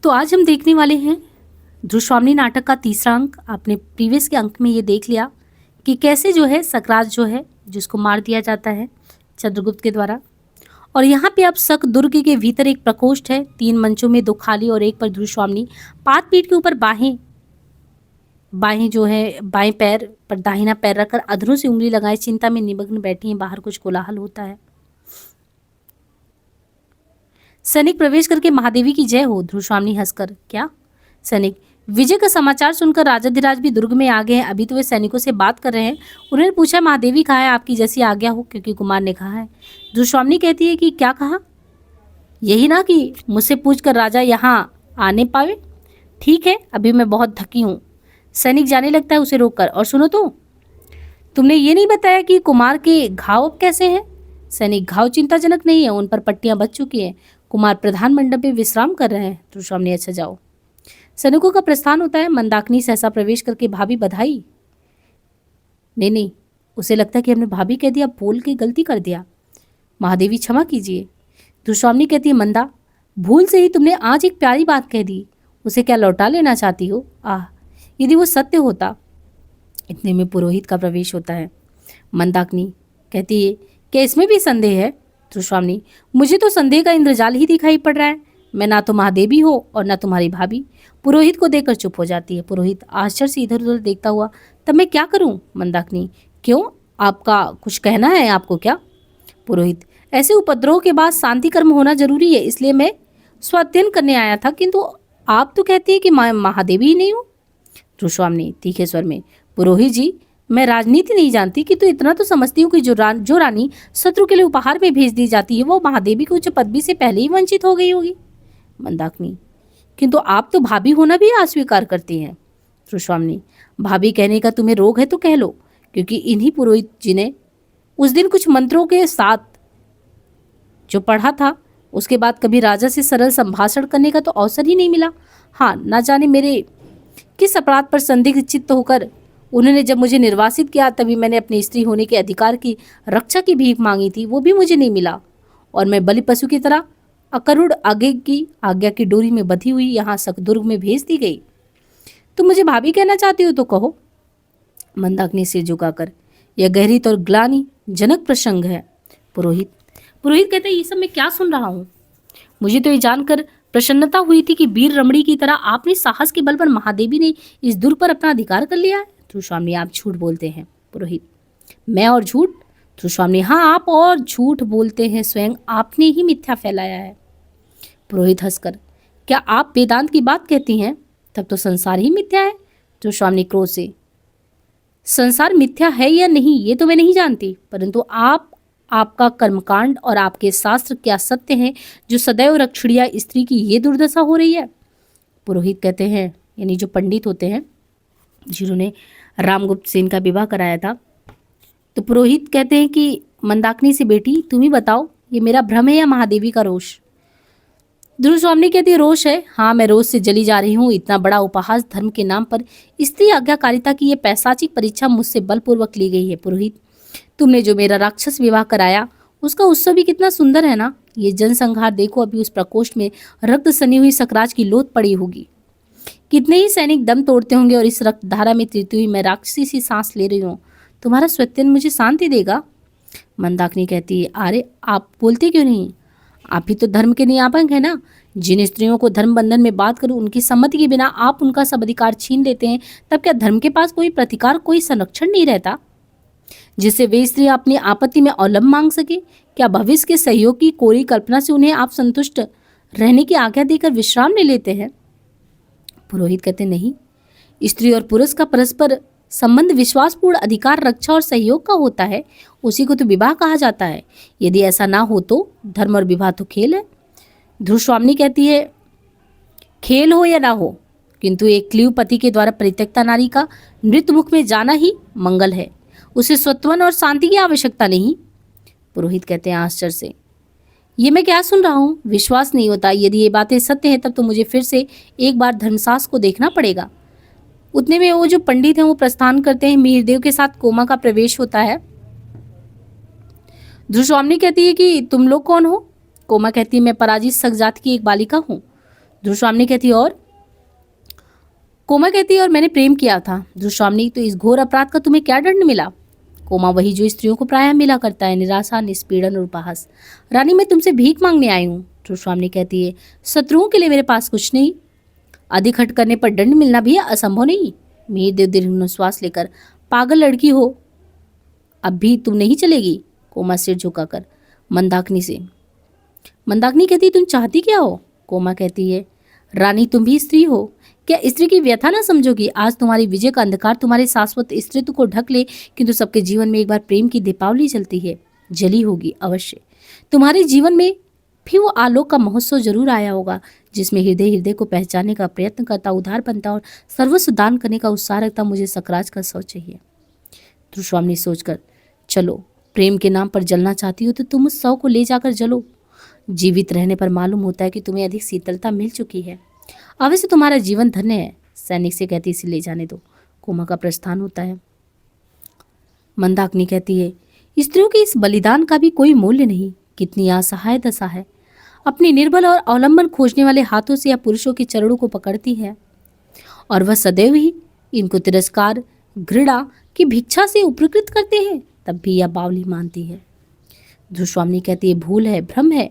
तो आज हम देखने वाले हैं ध्रुवस्वामिनी नाटक का तीसरा अंक। आपने प्रीवियस के अंक में ये देख लिया कि कैसे जो है सकराज जो है जिसको मार दिया जाता है चंद्रगुप्त के द्वारा। और यहाँ पे अब शक दुर्ग के भीतर एक प्रकोष्ठ है, 3 मंचों में 2 खाली और एक पर ध्रुवस्वामिनी पाद पीठ के ऊपर बाहें जो है बाएं पैर पर दाहिना पैर रखकर अधरों से उंगली लगाए चिंता में निमग्न बैठी हैं। बाहर कुछ कोलाहल होता है। सैनिक प्रवेश करके महादेवी की जय हो। ध्रुवस्वामिनी हंसकर, क्या सैनिक? विजय का समाचार सुनकर राजाधिराज भी दुर्ग में आ गए हैं। अभी तो वे सैनिकों से बात कर रहे हैं। उन्होंने पूछा, महादेवी कहा है? आपकी जैसी आज्ञा हो, क्योंकि कुमार ने कहा है। ध्रुवस्वामिनी कहती है कि क्या कहा? यही ना कि मुझसे पूछकर राजा यहाँ आने पावे। ठीक है, अभी मैं बहुत थकी हूँ। सैनिक जाने लगता है उसे रोककर। और सुनो तो, तुमने ये नहीं बताया कि कुमार के घाव अब कैसे हैं? सैनिक, घाव चिंताजनक नहीं है, उन पर पट्टियां बच चुकी हैं। कुमार प्रधान मंडप में विश्राम कर रहे हैं। ध्रुवस्वामिनी, अच्छा जाओ। सैनिकों का प्रस्थान होता है। मंदाकिनी सहसा प्रवेश करके, भाभी बधाई। नहीं, उसे लगता है कि हमने भाभी कह दिया, बोल के गलती कर दिया। महादेवी क्षमा कीजिए। ध्रुवस्वामिनी कहती है, मंदा, भूल से ही तुमने आज एक प्यारी बात कह दी। उसे क्या लौटा लेना चाहती हो? यदि वो सत्य होता। इतने में पुरोहित का प्रवेश होता है। मंदाकिनी कहती है, क्या इसमें भी संदेह है? ध्रुवस्वामिनी, मुझे तो संदेह का इंद्रजाल ही दिखाई पड़ रहा है। मैं ना तो महादेवी हो और ना तुम्हारी भाभी। पुरोहित को देखकर चुप हो जाती है। पुरोहित आश्चर्य से इधर उधर देखता हुआ, तब मैं क्या करूं? मंदाकिनी, क्यों, आपका कुछ कहना है आपको क्या? पुरोहित, ऐसे उपद्रव के बाद शांति कर्म होना जरूरी है, इसलिए मैं स्वाध्ययन करने आया था, किंतु आप तो कहती है कि मैं महादेवी ही नहीं हूँ। ध्रुवस्वामिनी तीखे स्वर में, पुरोहित जी, मैं राजनीति नहीं जानती, कि तो इतना तो समझती हूँ कि जो रानी शत्रु के लिए उपहार में भेज दी जाती है वो महादेवी की उच्च पदवी से पहले ही वंचित हो गई होगी। मंदाकिनी, किंतु आप तो भाभी होना भी अस्वीकार करती हैं। ध्रुवस्वामिनी, भाभी कहने का तुम्हें रोग है तो कह लो, क्योंकि इन्हीं पुरोहित जी ने उस दिन कुछ मंत्रों के साथ जो पढ़ा था, उसके बाद कभी राजा से सरल संभाषण करने का तो अवसर ही नहीं मिला। हाँ, ना जाने मेरे किस अपराध पर संदिग्ध चित्त होकर उन्होंने जब मुझे निर्वासित किया, तभी मैंने अपनी स्त्री होने के अधिकार की रक्षा की भीख मांगी थी, वो भी मुझे नहीं मिला, और मैं बलि पशु की तरह अकरुण आज्ञा की डोरी में बंधी हुई यहाँ सकदुर्ग में भेज दी गई। तुम मुझे भाभी कहना चाहती हो तो कहो। मंदाकिनी सिर झुकाकर, यह गहरी और ग्लानि जनक प्रसंग है। पुरोहित कहते, ये सब मैं क्या सुन रहा हूँ? मुझे तो ये जानकर प्रसन्नता हुई थी कि वीर रमणी की तरह आपने साहस के बल पर महादेवी ने इस दुर्ग पर अपना अधिकार कर लिया है। ध्रुवस्वामिनी, आप झूठ बोलते हैं। पुरोहित, मैं और झूठ? ध्रुवस्वामिनी, हाँ, आप और झूठ बोलते हैं, स्वयं आपने ही मिथ्या फैलाया है। पुरोहित हंसकर, क्या आप वेदांत की बात कहती हैं? तब तो संसार ही मिथ्या है। ध्रुवस्वामिनी क्रोध से, संसार मिथ्या है या नहीं ये तो मैं नहीं जानती, परंतु आपका कर्मकांड और आपके शास्त्र क्या सत्य हैं जो सदैव रक्षणीय स्त्री की ये दुर्दशा हो रही है? पुरोहित कहते हैं, यानी जो पंडित होते हैं जिन्होंने रामगुप्त सेन का विवाह कराया था, तो पुरोहित कहते हैं कि मंदाकिनी से, बेटी तुम ही बताओ, ये मेरा भ्रम है या महादेवी का रोष? ध्रुवस्वामिनी कहती है, रोष है। हाँ, मैं रोष से जली जा रही हूँ। इतना बड़ा उपहास धर्म के नाम पर स्त्री आज्ञाकारिता की ये पैशाचिक परीक्षा मुझसे बलपूर्वक ली गई है। पुरोहित, तुमने जो मेरा राक्षस विवाह कराया उसका उत्सव भी कितना सुंदर है ना। ये जनसंहार देखो, अभी उस प्रकोष्ठ में रक्त सनी हुई सकराज की लोथ पड़ी होगी। कितने ही सैनिक दम तोड़ते होंगे, और इस रक्त धारा में तैरती हुई मैं राक्षसी सी सांस ले रही हूँ। तुम्हारा सत्यन मुझे शांति देगा? मंदाकिनी कहती है, अरे आप बोलते क्यों नहीं? आप ही तो धर्म के नियामक है ना। जिन स्त्रियों को धर्म बंधन में बात करूं, उनकी सम्मति के बिना आप उनका सब अधिकार छीन लेते हैं, तब क्या धर्म के पास कोई प्रतिकार, कोई संरक्षण नहीं रहता जिससे वे स्त्री अपनी आपत्ति में अवलंब मांग सके? क्या भविष्य के सहयोग की कोरी कल्पना से उन्हें आप संतुष्ट रहने की आज्ञा देकर विश्राम ले लेते हैं? पुरोहित कहते, नहीं, स्त्री और पुरुष का परस्पर संबंध विश्वासपूर्ण अधिकार, रक्षा और सहयोग का होता है, उसी को तो विवाह कहा जाता है। यदि ऐसा ना हो तो धर्म और विवाह तो खेल है। ध्रुवस्वामिनी कहती है, खेल हो या ना हो, किंतु एक क्लीव पति के द्वारा परित्यक्ता नारी का मृत्यु मुख में जाना ही मंगल है। उसे स्वत्वन और शांति की आवश्यकता नहीं। पुरोहित कहते हैं आश्चर्य से, ये मैं क्या सुन रहा हूँ? विश्वास नहीं होता। यदि ये बातें सत्य हैं, तब तो मुझे फिर से एक बार धर्मशास्त्र को देखना पड़ेगा। उतने में वो जो पंडित हैं वो प्रस्थान करते हैं। मिहिरदेव के साथ कोमा का प्रवेश होता है। ध्रुवस्वामिनी कहती है कि तुम लोग कौन हो? कोमा कहती है, मैं पराजित सक जाति की एक बालिका हूँ। ध्रुवस्वामिनी कहती है और कोमा कहती है और मैंने प्रेम किया था। ध्रुवस्वामिनी तो इस घोर अपराध का तुम्हें क्या दंड मिला? कोमा वही जो स्त्रियों को प्रायः मिला करता है, निराशा, निष्पीड़न और उपहास। रानी मैं तुमसे भीख मांगने आई हूँ। ध्रुवस्वामिनी कहती है शत्रुओं के लिए मेरे पास कुछ नहीं, अधिक हट करने पर दंड मिलना भी असंभव नहीं। मीरदेव दीर्घ श्वास लेकर पागल लड़की हो, अब भी तुम नहीं चलेगी? कोमा सिर झुकाकर मंदाकिनी से। मंदाकिनी कहती तुम चाहती क्या हो? कोमा कहती है रानी तुम भी स्त्री हो, क्या स्त्री की व्यथा ना समझोगी? आज तुम्हारी विजय का अंधकार तुम्हारे शाश्वत स्त्रीत्व को ढक ले, किंतु सबके जीवन में एक बार प्रेम की दीपावली जलती है, जली होगी अवश्य। तुम्हारे जीवन में भी वो आलोक का महोत्सव जरूर आया होगा, जिसमें हृदय हृदय को पहचानने का प्रयत्न करता, उधार बनता और सर्वस्व दान करने का उत्साह रखता। मुझे सकराज का सौ चाहिए। ध्रुवस्वामिनी सोचकर चलो, प्रेम के नाम पर जलना चाहती हो तो तुम उस सौ को ले जाकर जलो। जीवित रहने पर मालूम होता है कि तुम्हें अधिक शीतलता मिल चुकी है। अवश्य तुम्हारा जीवन धन्य है। सैनिक से कहती इसे ले जाने दो। कोमा का प्रस्थान होता है। मंदाकिनी कहती है स्त्रियों के इस बलिदान का भी कोई मूल्य नहीं। कितनी असहाय दशा है। अपनी निर्बल और अवलंबन खोजने वाले हाथों से या पुरुषों के चरणों को पकड़ती है, और वह सदैव ही इनको तिरस्कार, घृणा की भिक्षा से उपकृत करते हैं, तब भी यह बावली मानती है। ध्रुवस्वामिनी कहती है भूल है, भ्रम है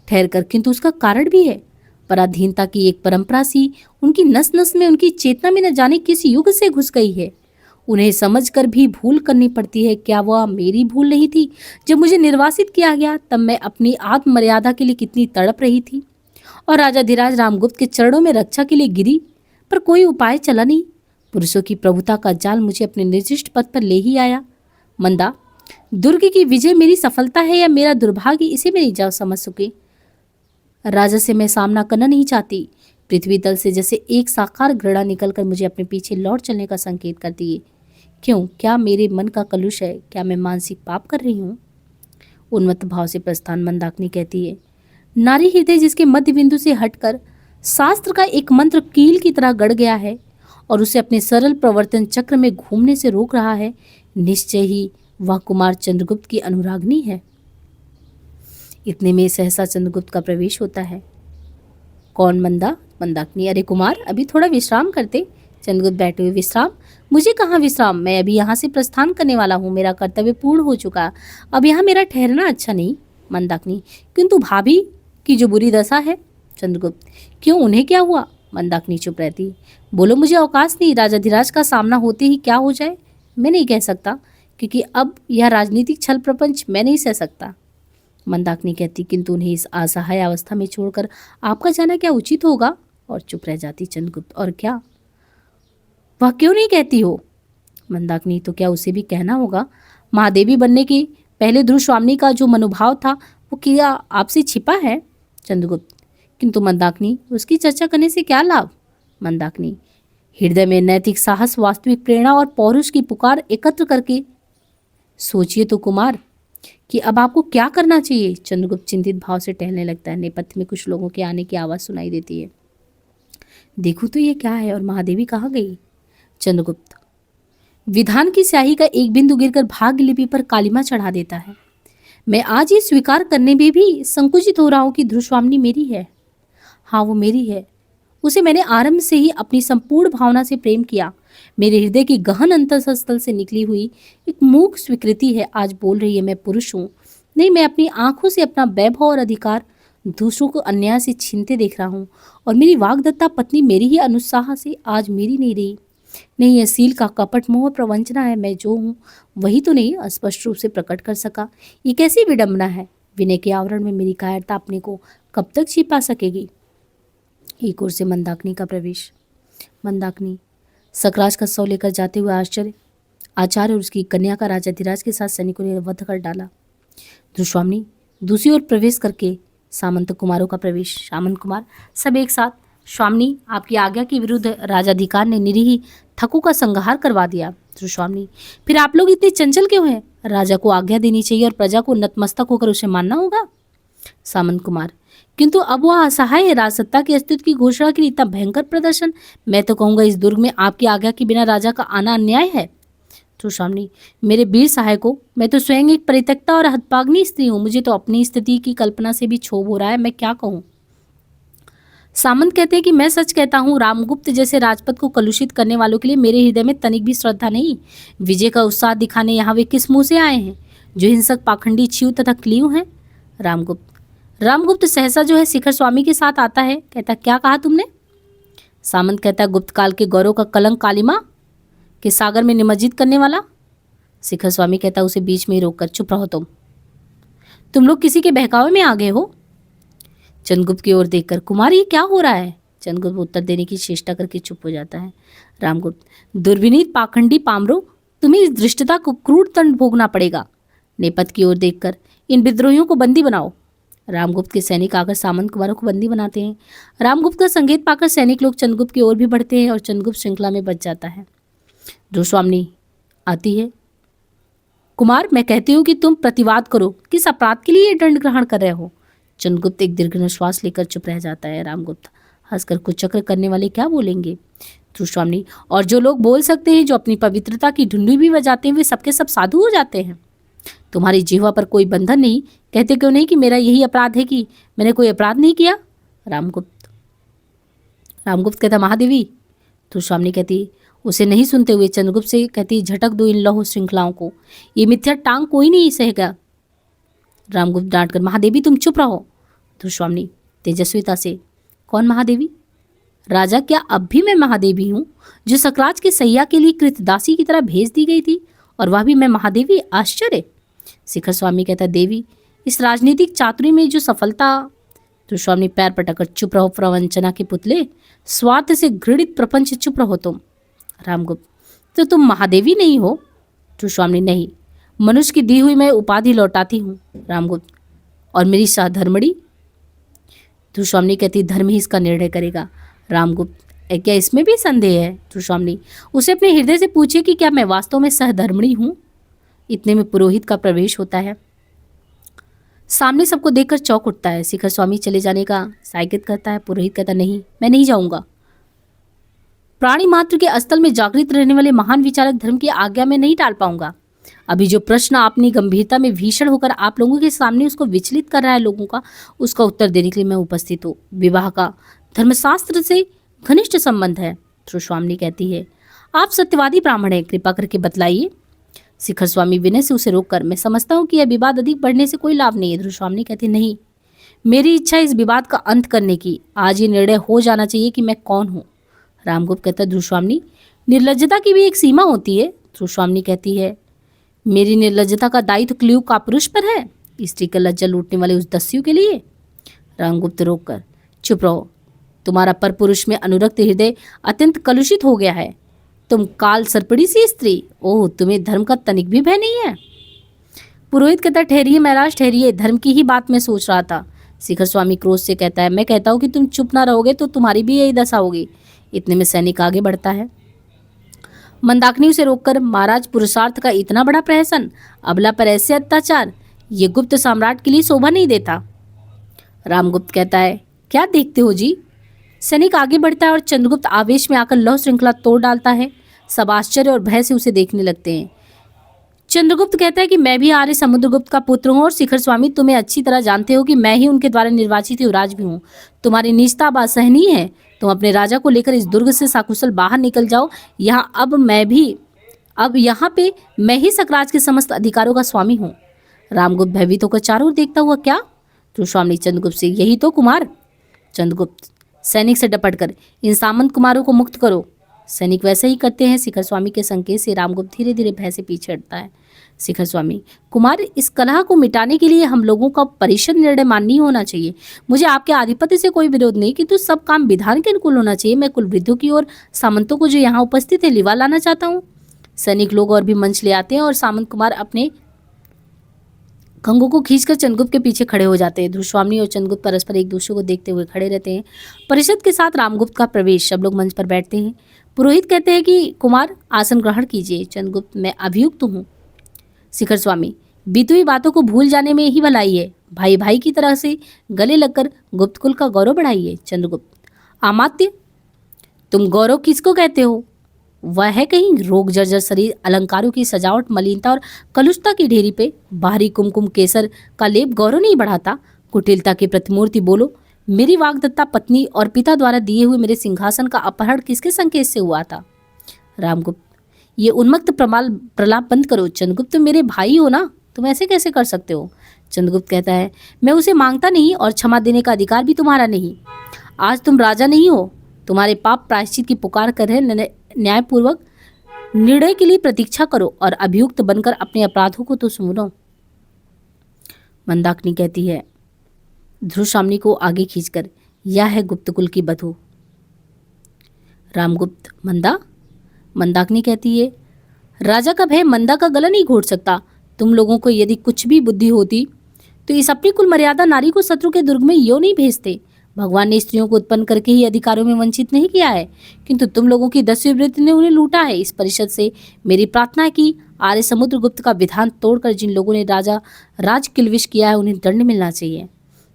ठहर कर, किंतु उसका कारण भी है। पराधीनता की एक परंपरा सी उनकी नस नस में, उनकी चेतना में न जाने किस युग से घुस गई है। उन्हें समझकर भी भूल करनी पड़ती है। क्या वह मेरी भूल नहीं थी? जब मुझे निर्वासित किया गया तब मैं अपनी आत्ममर्यादा के लिए कितनी तड़प रही थी, और राजाधिराज रामगुप्त के चरणों में रक्षा के लिए गिरी, पर कोई उपाय चला नहीं। पुरुषों की प्रभुता का जाल मुझे अपने निर्दिष्ट पद पर ले ही आया। मंदा, दुर्ग की विजय मेरी सफलता है या मेरा दुर्भाग्य, इसे मैं नहीं जा समझ सकी। राजा से मैं सामना करना नहीं चाहती। पृथ्वी तल से जैसे एक साकार घृणा निकलकर मुझे अपने पीछे लौट चलने का संकेत करती है। क्यों? क्या मेरे मन का कलुष है? क्या मैं मानसिक पाप कर रही हूँ? उन्मत्त भाव से प्रस्थान। मंदाकिनी कहती है नारी हृदय जिसके मध्य बिंदु से हटकर शास्त्र का एक मंत्र कील की तरह गड़ गया है और उसे अपने सरल प्रवर्तन चक्र में घूमने से रोक रहा है, निश्चय ही वह कुमार चंद्रगुप्त की अनुरागनी है। इतने में सहसा चंद्रगुप्त का प्रवेश होता है। कौन? मंदा। मंदाकिनी अरे कुमार, अभी थोड़ा विश्राम करते। चंद्रगुप्त बैठे हुए विश्राम? मुझे कहाँ विश्राम, मैं अभी यहाँ से प्रस्थान करने वाला हूँ। मेरा कर्तव्य पूर्ण हो चुका, अब यहाँ मेरा ठहरना अच्छा नहीं। मंदाकिनी किंतु भाभी की जो बुरी दशा है। चंद्रगुप्त क्यों, उन्हें क्या हुआ? मंदाकिनी चुप रहती। बोलो, मुझे अवकाश नहीं। राजाधिराज का सामना होते ही क्या हो जाए मैं नहीं कह सकता, क्योंकि अब यह राजनीतिक छल प्रपंच मैं नहीं सह सकता। मंदाकिनी कहती किंतु उन्हें इस असहाय अवस्था में छोड़कर आपका जाना क्या उचित होगा? और चुप रह जाती चंद्रगुप्त। और क्या? वह क्यों नहीं कहती हो? मंदाकिनी तो क्या उसे भी कहना होगा? महादेवी बनने के पहले ध्रुवस्वामिनी का जो मनोभाव था वो क्या आपसे छिपा है? चंद्रगुप्त किंतु मंदाकिनी, उसकी चर्चा करने से क्या लाभ? मंदाकिनी हृदय में नैतिक साहस, वास्तविक प्रेरणा और पौरुष की पुकार एकत्र करके सोचिए तो कुमार कि अब आपको क्या करना चाहिए। चंद्रगुप्त चिंतित भाव से टहलने लगता है। नेपथ्य में कुछ लोगों के आने की आवाज़ सुनाई देती है। देखो तो ये क्या है, और महादेवी कहाँ गई? चंद्रगुप्त विधान की स्याही का एक बिंदु गिरकर भाग्य लिपि पर कालिमा चढ़ा देता है। मैं आज ये स्वीकार करने में भी संकुचित हो रहा हूँ कि ध्रुवस्वामिनी मेरी है। हाँ, वो मेरी है। उसे मैंने आरंभ से ही अपनी संपूर्ण भावना से प्रेम किया। मेरे हृदय की गहन अंतःस्थल से निकली हुई एक मूक स्वीकृति है आज बोल रही है मैं पुरुष हूँ। नहीं, मैं अपनी आंखों से अपना वैभव और अधिकार दूसरों को अन्याय से छीनते देख रहा हूँ, और मेरी वाग्दत्ता पत्नी मेरी ही अनुत्साह से आज मेरी नहीं रही। नहीं, यह सील का कपट मोह प्रवंचना है। मैं जो हूँ वही तो नहीं स्पष्ट रूप से प्रकट कर सका। ये कैसी विडंबना है। विनय के आवरण में मेरी कायरता अपने को कब तक छिपा सकेगी। एक ओर से मंदाकिनी का प्रवेश। मंदाकिनी सकराज का सौ लेकर जाते हुए आचार्य और उसकी कन्या का राजाधिराज के साथ सैनिकों ने वध कर डाला। ध्रुवस्वामिनी दूसरी ओर प्रवेश करके सामंत कुमारों का प्रवेश। सामंत कुमार सब एक साथ। स्वामिनी, आपकी आज्ञा के विरुद्ध राजाधिकार ने निरीह ठगों का संहार करवा दिया। ध्रुवस्वामिनी फिर आप लोग इतने चंचल क्यों हैं? राजा को आज्ञा देनी चाहिए और प्रजा को नतमस्तक होकर उसे मानना होगा। सामंत कुमार किंतु अब वह असहाय है। राजसत्ता के अस्तित्व की घोषणा के लिए इतना भयंकर प्रदर्शन, मैं तो कहूंगा इस दुर्ग में आपकी आज्ञा के बिना राजा का आना अन्याय है। ध्रुवस्वामिनी मेरे वीर सहायकों, मैं तो स्वयं एक परित्यक्ता और हतभाग्नी स्त्री हूँ। मुझे तो अपनी स्थिति की कल्पना से भी क्षोभ हो रहा है। मैं क्या कहूँ? सामंत कहते हैं कि मैं सच कहता हूँ, रामगुप्त जैसे राजपद को कलुषित करने वालों के लिए मेरे हृदय में तनिक भी श्रद्धा नहीं। विजय का उत्साह दिखाने यहाँ वे किस मुंह से आए हैं, जो हिंसक, पाखंडी, छीव तथा क्लीव हैं? रामगुप्त सहसा जो है शिखर स्वामी के साथ आता है, कहता क्या कहा तुमने? सामंत कहता है, गुप्त काल के गौरव का कलंक कालिमा के सागर में निमज्जित करने वाला। शिखर स्वामी कहता उसे बीच में ही रोककर, चुप रहो तुम लोग किसी के बहकावे में आ गए हो। चंद्रगुप्त की ओर देखकर, कुमार ये क्या हो रहा है? चंद्रगुप्त उत्तर देने की चेष्टा करके चुप हो जाता है। रामगुप्त, दुर्विनीत, पाखंडी, पामरो, तुम्हें इस धृष्टता को क्रूर दंड भोगना पड़ेगा। नेपथ की ओर देखकर, इन विद्रोहियों को बंदी बनाओ। रामगुप्त के सैनिक आकर सामंत कुमारों को बंदी बनाते हैं। रामगुप्त का संकेत पाकर सैनिक लोग चंद्रगुप्त की ओर भी बढ़ते हैं और चंद्रगुप्त श्रृंखला में बच जाता है। ध्रुवस्वामिनी आती है। कुमार, मैं कहती हूँ कि तुम प्रतिवाद करो, किस अपराध के लिए ये दंड ग्रहण कर रहे हो? चंद्रगुप्त एक दीर्घ निश्वास लेकर चुप रह जाता है। रामगुप्त हंसकर, कुचक्र करने वाले क्या बोलेंगे? ध्रुवस्वामिनी, और जो लोग बोल सकते हैं, जो अपनी पवित्रता की ढुंडी भी बजाते हैं, वे सबके सब साधु हो जाते हैं। तुम्हारी जिह्वा पर कोई बंधन नहीं, कहते क्यों नहीं कि मेरा यही अपराध है कि मैंने कोई अपराध नहीं किया? रामगुप्त कहता, महादेवी। ध्रुवस्वामिनी कहती, उसे नहीं सुनते हुए चंद्रगुप्त से कहती, झटक दो इन लौह श्रृंखलाओं को, ये मिथ्या टांग कोई नहीं सहेगा। रामगुप्त डांट कर, महादेवी तुम चुप रहो। ध्रुवस्वामिनी तेजस्विता से, कौन महादेवी? राजा, क्या अब भी मैं महादेवी हूँ, जो सकराज के सैया के लिए कृतदासी की तरह भेज दी गई थी, और वह भी मैं महादेवी? आश्चर्य। शिखर स्वामी कहता, देवी, इस राजनीतिक चातुरी में जो सफलता। ध्रुवस्वामिनी पैर पटकर, चुप रहो प्रवंचना के पुतले, स्वार्थ से घृणित प्रपंच, चुप रहो तुम। रामगुप्त, तो तुम महादेवी नहीं हो? ध्रुवस्वामिनी, नहीं, मनुष्य की दी हुई मैं उपाधि लौटाती हूँ। रामगुप्त, और मेरी सहधर्मणी? ध्रुवस्वामिनी कहती, धर्म ही इसका निर्णय करेगा। रामगुप्त, क्या इसमें भी संदेह है? ध्रुवस्वामिनी, उसे अपने हृदय से पूछिए कि क्या मैं वास्तव में सहधर्मणी हूँ। इतने में पुरोहित का प्रवेश होता है। सामने सबको देखकर चौंक उठता है। शिखर स्वामी चले जाने का साइकित करता है। पुरोहित कहता, नहीं, मैं नहीं जाऊंगा। प्राणी मात्र के अस्तल में जागृत रहने वाले महान विचारक धर्म की आज्ञा में नहीं टाल पाऊंगा। अभी जो प्रश्न अपनी गंभीरता में भीषण होकर आप लोगों के सामने उसको विचलित कर रहा है लोगों का, उसका उत्तर देने के लिए मैं उपस्थित हूँ। विवाह का धर्मशास्त्र से घनिष्ठ संबंध है। ध्रुवस्वामिनी कहती है, आप सत्यवादी ब्राह्मण हैं, कृपा करके बतलाइए। शिखर स्वामी विनय से उसे रोककर, मैं समझता हूँ कि यह विवाद अधिक बढ़ने से कोई लाभ नहीं है। ध्रुवस्वामिनी कहती, नहीं, मेरी इच्छा इस विवाद का अंत करने की। आज ये निर्णय हो जाना चाहिए कि मैं कौन हूँ। रामगुप्त कहता, ध्रुवस्वामिनी, निर्लज्जता की भी एक सीमा होती है। ध्रुवस्वामिनी कहती है, मेरी निर्लज्जता का दायित्व क्लीव का पुरुष पर है, स्त्री का लज्जा लूटने वाले उस दस्यु के लिए। रामगुप्त रोककर, चुप रहो, तुम्हारा पर पुरुष में अनुरक्त हृदय अत्यंत कलुषित हो गया है। तुम काल सर्पड़ी सी स्त्री, ओह, तुम्हें धर्म का तनिक भी भय नहीं है। पुरोहित कहता, ठहरिए महाराज, ठहरिए, धर्म की ही बात मैं सोच रहा था। शिखर स्वामी क्रोध से कहता है, मैं कहता हूँ कि तुम चुप ना रहोगे तो तुम्हारी भी यही दशा होगी। इतने में सैनिक आगे बढ़ता है। मंदाकिनी उसे रोककर, महाराज, पुरुषार्थ का इतना बड़ा प्रहसन, अबला पर ऐसे अत्याचार, ये गुप्त सम्राट के लिए शोभा नहीं देता। रामगुप्त कहता है, क्या देखते हो जी? सैनिक आगे बढ़ता है और चंद्रगुप्त आवेश में आकर लौह श्रृंखला तोड़ डालता है। सब आश्चर्य और भय से उसे देखने लगते हैं। चंद्रगुप्त कहता है कि मैं भी आर्य समुद्रगुप्त का पुत्र हूँ, और शिखर स्वामी, तुम्हें अच्छी तरह जानते हो कि मैं ही उनके द्वारा निर्वाचित युवराज भी हूँ। तुम्हारी नीचता अब असहनीय है। तुम अपने राजा को लेकर इस दुर्ग से सकुशल बाहर निकल जाओ। अब यहाँ पे मैं ही सकराज के समस्त अधिकारों का स्वामी हूँ। रामगुप्त भयभीत होकर चारों ओर देखता हुआ, क्या? ध्रुवस्वामिनी चंद्रगुप्त से, यही तो कुमार। चंद्रगुप्त सैनिक से डपट कर, इन सामंत कुमारों को मुक्त करो। सैनिक वैसे ही करते हैं। शिखर स्वामी के संकेत से रामगुप्त धीरे धीरे भय से पीछे हटता है। शिखर स्वामी, कुमार, इस कलह को मिटाने के लिए हम लोगों का परिषद निर्णय माननीय होना चाहिए। मुझे आपके आधिपत्य से कोई विरोध नहीं, किंतु सब काम विधान के अनुकूल होना चाहिए। मैं कुलवृद्धों की और सामंतों को जो यहाँ उपस्थित है लिवा लाना चाहता हूँ। सैनिक लोग और भी मंच ले आते हैं और सामंत कुमार अपने कंगों को खींचकर चंद्रगुप्त के पीछे खड़े हो जाते हैं। ध्रुवस्वामिनी और चंद्रगुप्त परस्पर एक दूसरे को देखते हुए खड़े रहते हैं। परिषद के साथ रामगुप्त का प्रवेश, सब लोग मंच पर बैठते हैं। पुरोहित कहते हैं कि कुमार, आसन ग्रहण कीजिए। चंद्रगुप्त, मैं अभियुक्त हूँ। शिखर स्वामी, बीती हुई बातों को भूल जाने में ही भलाई है। भाई भाई की तरह से गले लगकर गुप्त कुल का गौरव बढ़ाइए। चंद्रगुप्त, अमात्य, तुम गौरव किसको कहते हो? वह है कहीं रोग जर्जर शरीर, अलंकारों की सजावट, मलिनता और कलुषता की ढेरी पे बाहरी कुमकुम केसर का लेप गौरव नहीं बढ़ाता। कुटिलता की प्रतिमूर्ति बोलो, मेरी वाग्दत्ता पत्नी और पिता द्वारा दिए हुए मेरे सिंहासन का अपहरण किसके संकेत से हुआ था? रामगुप्त, ये उन्मत्त प्रलाप बंद करो। चंद्रगुप्त, तुम मेरे भाई हो ना, तुम ऐसे कैसे कर सकते हो? चंद्रगुप्त कहता है, मैं उसे मांगता नहीं और क्षमा देने का अधिकार भी तुम्हारा नहीं। आज तुम राजा नहीं हो, तुम्हारे पाप प्रायश्चित की पुकार कर रहे, न्यायपूर्वक निर्णय के लिए प्रतीक्षा करो और अभियुक्त बनकर अपने अपराधों को तो सुनो। मंदाकिनी कहती है ध्रुवश्रामणी को आगे खींचकर, यह है गुप्त कुल की बधू। रामगुप्त, मंदा? मंदाकिनी कहती है, राजा का भय मंदा का गला नहीं घोट सकता। तुम लोगों को यदि कुछ भी बुद्धि होती तो इस अपनी कुल मर्यादा नारी को शत्रु के दुर्ग में यो नहीं भेजते। भगवान ने स्त्रियों को उत्पन्न करके ही अधिकारों में वंचित नहीं किया है, किंतु तुम लोगों की 10वीं वृत्ति ने उन्हें लूटा है। इस परिषद से मेरी प्रार्थना है कि आर्य समुद्रगुप्त का विधान तोड़कर जिन लोगों ने राज किलविश किया है उन्हें दंड मिलना चाहिए।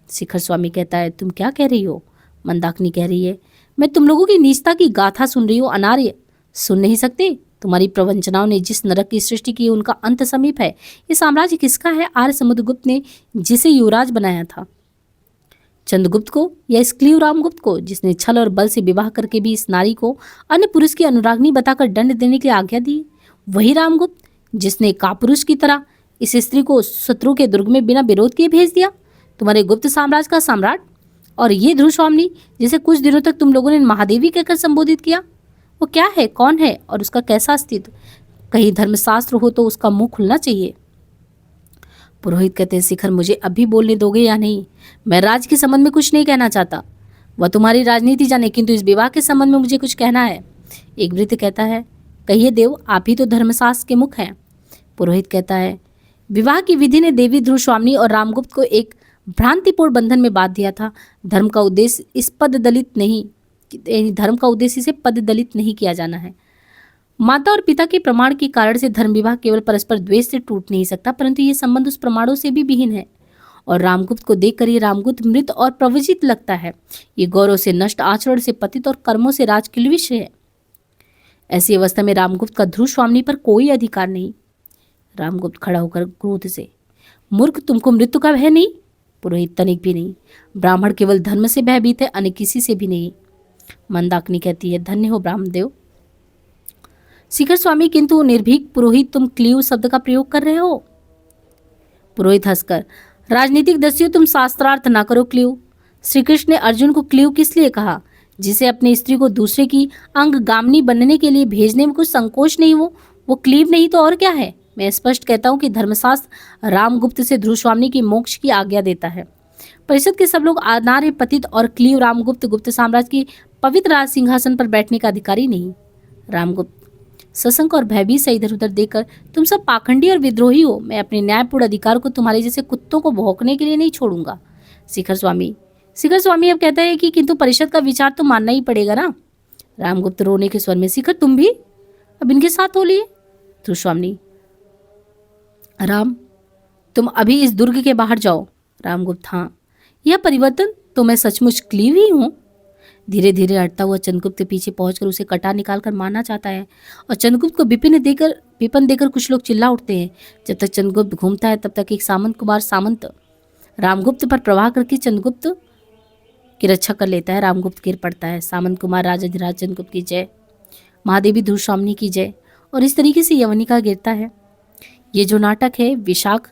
शिखर स्वामी कहता है, तुम क्या कह रही हो? मंदाकिनी कह रही है, मैं तुम लोगों की नीचता की गाथा सुन रही हूँ। अनार्य, सुन नहीं सकते? तुम्हारी प्रवंचनाओं ने जिस नरक की सृष्टि की उनका अंत समीप है। ये साम्राज्य किसका है? आर्य समुद्रगुप्त ने जिसे युवराज बनाया था, चंद्रगुप्त को या इस क्लीव रामगुप्त को, जिसने छल और बल से विवाह करके भी इस नारी को अन्य पुरुष की अनुरागनी बताकर दंड देने की आज्ञा दी? वही रामगुप्त जिसने कापुरुष की तरह इस स्त्री को शत्रु के दुर्ग में बिना विरोध किए भेज दिया, तुम्हारे गुप्त साम्राज्य का सम्राट। और ये ध्रुवश्रामणी जिसे कुछ दिनों तक तुम लोगों ने महादेवी कहकर संबोधित किया, वो क्या है, कौन है और उसका कैसा अस्तित्व? कहीं धर्मशास्त्र हो तो उसका मुंह खुलना चाहिए। पुरोहित कहते हैं, शिखर, मुझे अभी बोलने दोगे या नहीं? मैं राज के संबंध में कुछ नहीं कहना चाहता, वह तुम्हारी राजनीति जाने, किंतु इस विवाह के संबंध में मुझे कुछ कहना है। एक वृत्त कहता है, कहिए देव, आप ही तो धर्मशास्त्र के मुख हैं। पुरोहित कहता है, विवाह की विधि ने देवी ध्रुवश्रामणी और रामगुप्त को एक भ्रांतिपूर्ण बंधन में बांध दिया था। धर्म का उद्देश्य इसे पद दलित नहीं किया जाना है। माता और पिता के प्रमाण के कारण से धर्म विवाह केवल परस्पर द्वेष से टूट नहीं सकता, परंतु ये संबंध उस प्रमाणों से भी विहीन है। और रामगुप्त को देखकर ये रामगुप्त मृत और प्रवजित लगता है। ये गौरव से नष्ट, आचरण से पतित और कर्मों से राजकिलविश है। ऐसी अवस्था में रामगुप्त का ध्रुवश्रामणी पर कोई अधिकार नहीं। रामगुप्त खड़ा होकर क्रोध से, मूर्ख, तुमको मृत्यु का भय नहीं? पुरोहित, तनिक भी नहीं। ब्राह्मण केवल धर्म से भयभीत है, अन्य किसी से भी नहीं। मंदाकिनी कहती है, धन्य हो ब्राह्मणदेव। शिखर स्वामी, किंतु निर्भीक पुरोहित, तुम क्लीव शब्द का प्रयोग कर रहे हो। पुरोहित हंसकर, राजनीतिक दस्युओं, तुम शास्त्रार्थ ना करो। क्लीव, श्री कृष्ण ने अर्जुन को क्लीव किस लिए कहा? जिसे अपनी स्त्री को दूसरे की अंगगामिनी बनने के लिए भेजने में कुछ संकोच नहीं, वो क्लीव नहीं तो और क्या है? मैं स्पष्ट कहता हूँ कि धर्मशास्त्र रामगुप्त से ध्रुवश्रामणी की मोक्ष की आज्ञा देता है। परिषद के सब लोग अनार्य, पतित और क्लीव रामगुप्त गुप्त साम्राज्य की पवित्र राज सिंहासन पर बैठने का अधिकारी नहीं। रामगुप्त सशंक और भयभीत से इधर उधर देखकर, तुम सब पाखंडी और विद्रोही हो। मैं अपने न्यायपूर्ण अधिकार को तुम्हारे जैसे कुत्तों को भौंकने के लिए नहीं छोड़ूंगा। शिखर स्वामी अब कहता है कि किंतु परिषद का विचार तो मानना ही पड़ेगा ना। रामगुप्त रोने के स्वर में, शिखर, तुम भी अब इनके साथ हो लिए? ध्रुवश्रामणी, राम, तुम अभी इस दुर्ग के बाहर जाओ। रामगुप्त, हाँ, यह परिवर्तन तो मैं सचमुच क्लीव ही हूँ। धीरे धीरे हटता हुआ चंद्रगुप्त के पीछे पहुंचकर उसे कटा निकालकर मारना चाहता है, और चंद्रगुप्त को विपिन देकर कुछ लोग चिल्ला उठते हैं। जब तक चंद्रगुप्त घूमता है तब तक एक सामंत रामगुप्त पर प्रवाह करके चंद्रगुप्त की रक्षा कर लेता है। रामगुप्त गिर पड़ता है। सामंत कुमार राजाधिराज चंद्रगुप्त की जय, महादेवी ध्रुवश्रामणी की जय। और इस तरीके से यवनिका गिरता है। ये जो नाटक है विशाख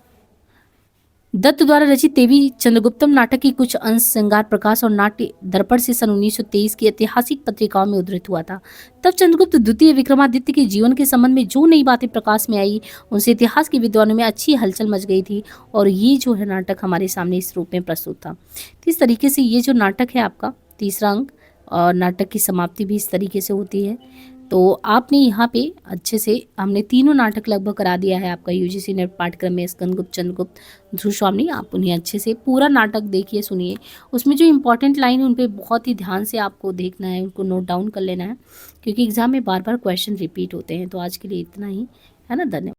दत्त द्वारा रचित देवी चंद्रगुप्तम नाटक की कुछ अंश श्रृंगार प्रकाश और नाट्य दर्पण से सन 1923 की ऐतिहासिक पत्रिकाओं में उद्धृत हुआ था। तब चंद्रगुप्त द्वितीय विक्रमादित्य के जीवन के संबंध में जो नई बातें प्रकाश में आई, उनसे इतिहास के विद्वानों में अच्छी हलचल मच गई थी, और ये जो है नाटक हमारे सामने इस रूप में प्रस्तुत था। तो इस तरीके से ये जो नाटक है आपका तीसरा अंक, और नाटक की समाप्ति भी इस तरीके से होती है। तो आपने यहाँ पे अच्छे से, हमने तीनों नाटक लगभग करा दिया है आपका यूजीसी नेट पाठ्यक्रम में, स्कंदगुप्त, चंद्रगुप्त, ध्रुवश्रामणी। आप उन्हें अच्छे से पूरा नाटक देखिए, सुनिए। उसमें जो इंपॉर्टेंट लाइन है उन पर बहुत ही ध्यान से आपको देखना है, उनको नोट डाउन कर लेना है, क्योंकि एग्जाम में बार बार क्वेश्चन रिपीट होते हैं। तो आज के लिए इतना ही है ना, धन्यवाद।